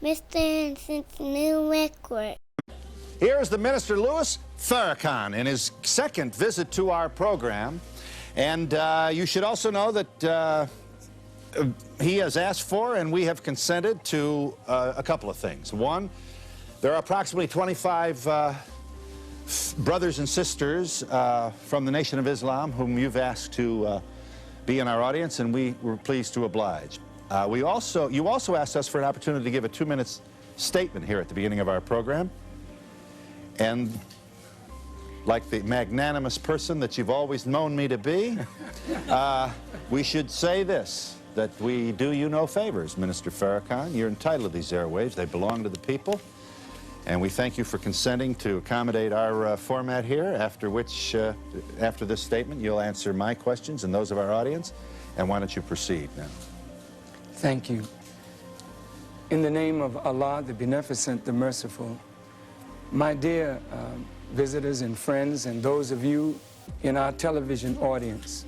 Mr. Henson's new record. Here's the Minister Louis Farrakhan in his second visit to our program. And you should also know that he has asked for and we have consented to a couple of things. One, there are approximately 25 brothers and sisters from the Nation of Islam whom you've asked to be in our audience, and we were pleased to oblige. You also asked us for an opportunity to give a 2-minute statement here at the beginning of our program. And like the magnanimous person that you've always known me to be, we should say this, that we do you no favors, Minister Farrakhan. You're entitled to these airwaves. They belong to the people. And we thank you for consenting to accommodate our format here, after which, after this statement, you'll answer my questions and those of our audience. And why don't you proceed now? Thank you. In the name of Allah, the Beneficent, the Merciful, my dear visitors and friends, and those of you in our television audience,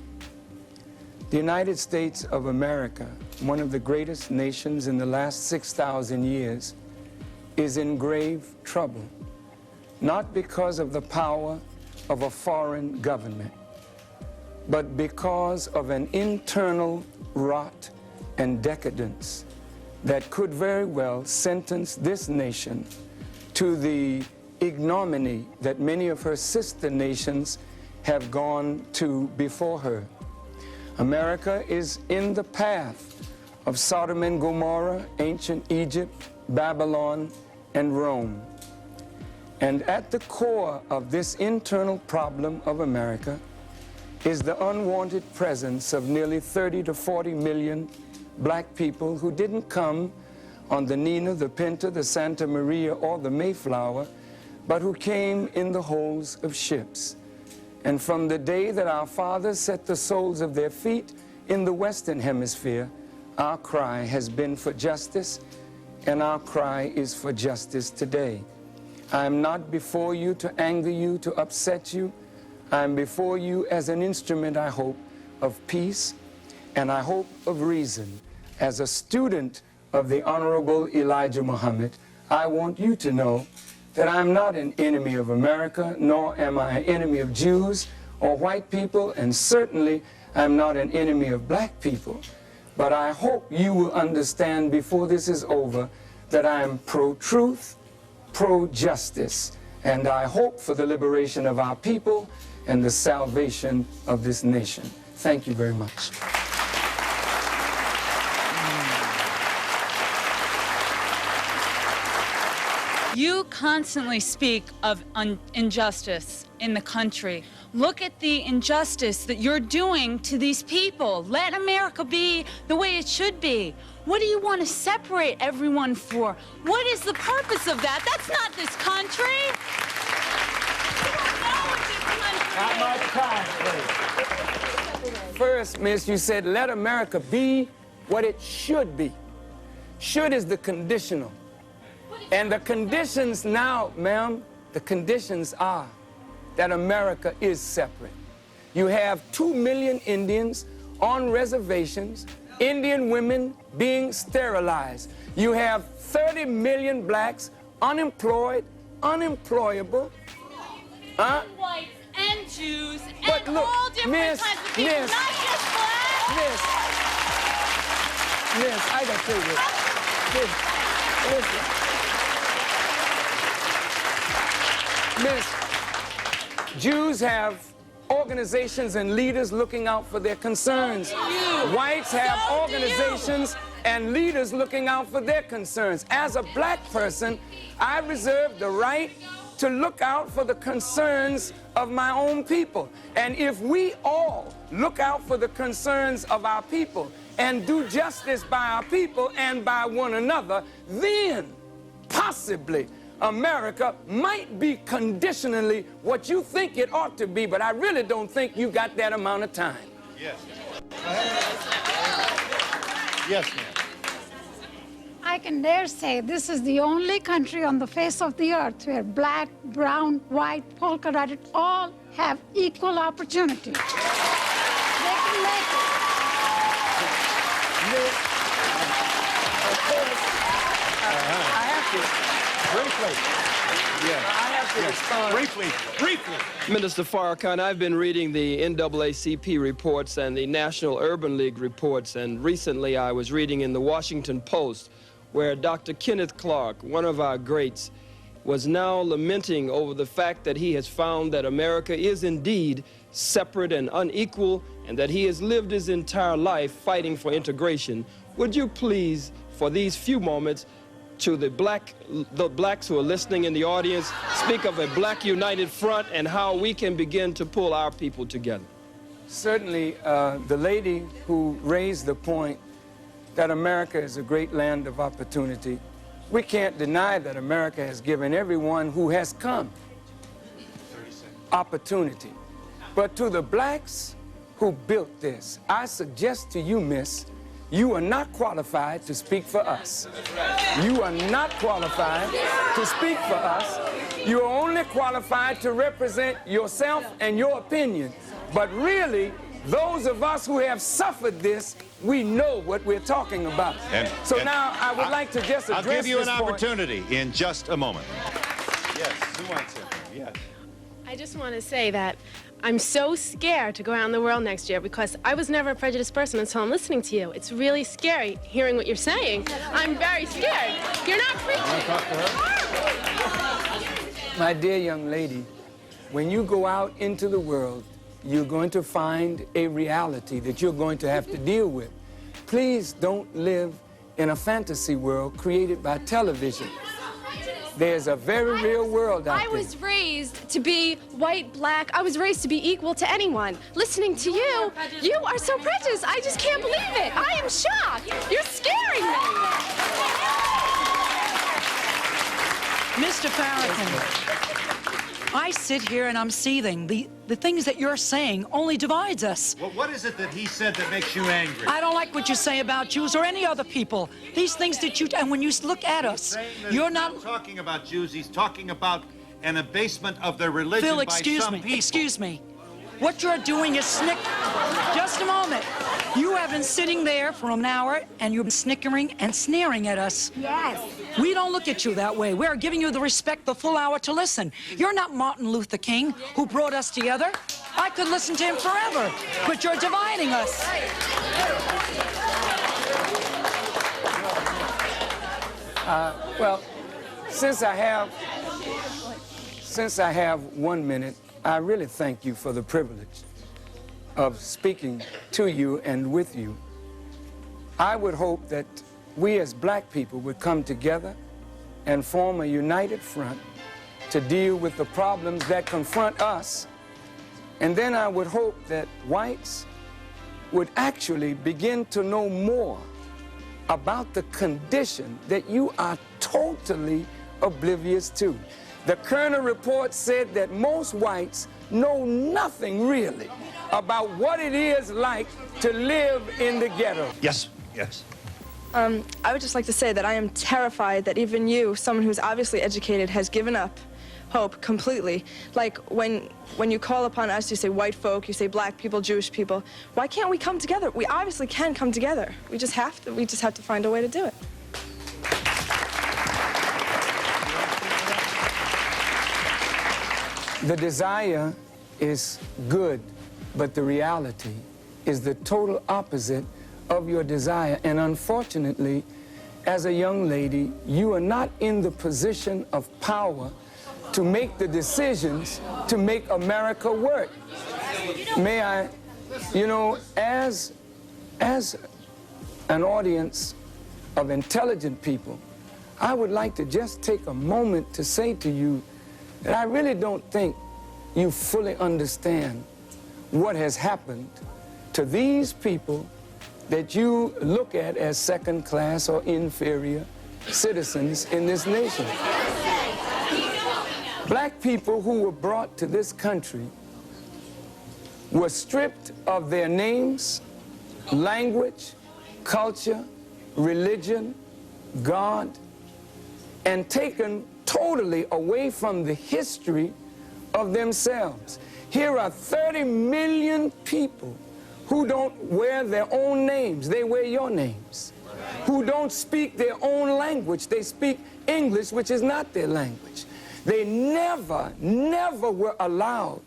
the United States of America, one of the greatest nations in the last 6,000 years, is in grave trouble, not because of the power of a foreign government, but because of an internal rot and decadence that could very well sentence this nation to the ignominy that many of her sister nations have gone to before her. America is in the path of Sodom and Gomorrah, ancient Egypt, Babylon, and Rome. And at the core of this internal problem of America is the unwanted presence of nearly 30 to 40 million black people who didn't come on the Nina, the Pinta, the Santa Maria, or the Mayflower, but who came in the holds of ships. And from the day that our fathers set the soles of their feet in the Western Hemisphere, our cry has been for justice, and our cry is for justice today. I am not before you to anger you, to upset you. I am before you as an instrument, I hope, of peace, and I hope of reason. As a student of the Honorable Elijah Muhammad, I want you to know that I'm not an enemy of America, nor am I an enemy of Jews or white people, and certainly I'm not an enemy of black people. But I hope you will understand before this is over that I am pro-truth, pro-justice, and I hope for the liberation of our people and the salvation of this nation. Thank you very much. You constantly speak of injustice in the country. Look at the injustice that you're doing to these people. Let America be the way it should be. What do you want to separate everyone for? What is the purpose of that? That's not this country. Not my time, please. First, miss, you said let America be what it should be. Should is the conditional. And the conditions now, ma'am, the conditions are that America is separate. You have 2 million Indians on reservations, Indian women being sterilized. You have 30 million blacks unemployed, unemployable. Whites and Jews but and look, all different kinds of people, not just black. Miss, I gotta tell you this. Listen. Miss, Jews have organizations and leaders looking out for their concerns. Whites have organizations and leaders looking out for their concerns. As a black person, I reserve the right to look out for the concerns of my own people. And if we all look out for the concerns of our people and do justice by our people and by one another, then possibly America might be conditionally what you think it ought to be, but I really don't think you got that amount of time. Yes. Yes, ma'am. I can dare say this is the only country on the face of the earth where black, brown, white, polka-dotted all have equal opportunity. They can make it. Of course, I have to respond. Briefly. Minister Farrakhan, I've been reading the NAACP reports and the National Urban League reports, and recently I was reading in the Washington Post where Dr. Kenneth Clark, one of our greats, was now lamenting over the fact that he has found that America is indeed separate and unequal, and that he has lived his entire life fighting for integration. Would you please, for these few moments, to the blacks who are listening in the audience, speak of a black united front and how we can begin to pull our people together? Certainly, the lady who raised the point that America is a great land of opportunity, we can't deny that America has given everyone who has come opportunity. But to the blacks who built this, I suggest to you, miss, you are not qualified to speak for us. You are not qualified to speak for us. You are only qualified to represent yourself and your opinion. But really, those of us who have suffered this, we know what we're talking about. Now I would like to just address this point. I'll give you an opportunity in just a moment. Yes, who wants it? Yes. I just want to say that I'm so scared to go out in the world next year because I was never a prejudiced person until I'm listening to you. It's really scary hearing what you're saying. I'm very scared. You're not preaching. My dear young lady, when you go out into the world, you're going to find a reality that you're going to have to deal with. Please don't live in a fantasy world created by television. There's a very real world out there. I was raised to be white, black. I was raised to be equal to anyone. Listening to you, you are so prejudiced. I just can't believe it. I am shocked. You're scaring me. Mr. Farrakhan, I sit here and I'm seething. The things that you're saying only divides us. Well, what is it that he said that makes you angry? I don't like what you say about Jews or any other people. These things that you, and when you look at us, you're not talking about Jews. He's talking about an abasement of their religion Phil, by excuse some me, people. excuse me. What you're doing is Just a moment. You have been sitting there for an hour and you've been snickering and sneering at us. Yes. We don't look at you that way. We're giving you the respect, the full hour to listen. You're not Martin Luther King, who brought us together. I could listen to him forever, but you're dividing us. Well, since I have 1 minute, I really thank you for the privilege of speaking to you and with you. I would hope that we as black people would come together and form a united front to deal with the problems that confront us. And then I would hope that whites would actually begin to know more about the condition that you are totally oblivious to. The Kerner report said that most whites know nothing really about what it is like to live in the ghetto. Yes, yes. I would just like to say that I am terrified that even you, someone who's obviously educated, has given up hope completely. Like when you call upon us, you say white folk, you say black people, Jewish people. Why can't we come together? We obviously can come together. We just have to find a way to do it. The desire is good, but the reality is the total opposite of your desire. And unfortunately, as a young lady, you are not in the position of power to make the decisions to make America work. May I, you know, as an audience of intelligent people, I would like to just take a moment to say to you that I really don't think you fully understand what has happened to these people that you look at as second class or inferior citizens in this nation. Black people who were brought to this country were stripped of their names, language, culture, religion, God, and taken totally away from the history of themselves. Here are 30 million people who don't wear their own names. They wear your names. who don't speak their own language. They speak English, which is not their language. They never, never were allowed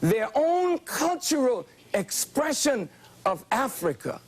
their own cultural expression of Africa.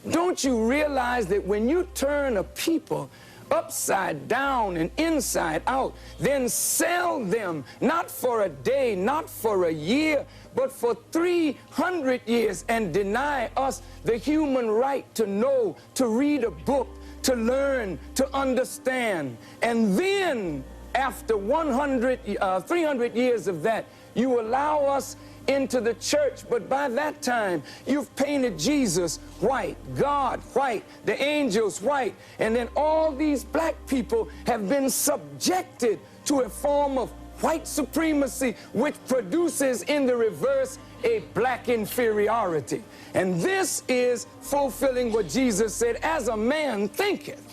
Don't you realize that when you turn a people upside down and inside out, then sell them not for a day, not for a year, but for 300 years, and deny us the human right to know, to read a book, to learn, to understand. And then after 300 years of that, you allow us into the church, but by that time you've painted Jesus white, God white, the angels white, and then all these black people have been subjected to a form of white supremacy, which produces in the reverse a black inferiority. And this is fulfilling what Jesus said, as a man thinketh,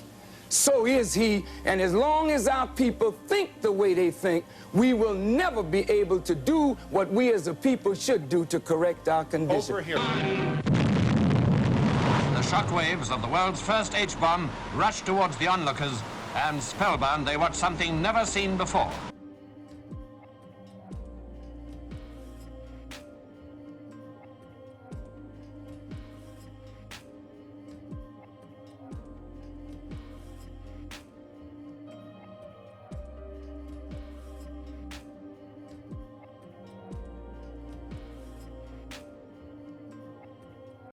so is he. And as long as our people think the way they think, we will never be able to do what we as a people should do to correct our condition. Over here. The shockwaves of the world's first H-bomb rushed towards the onlookers, and spellbound they watched something never seen before.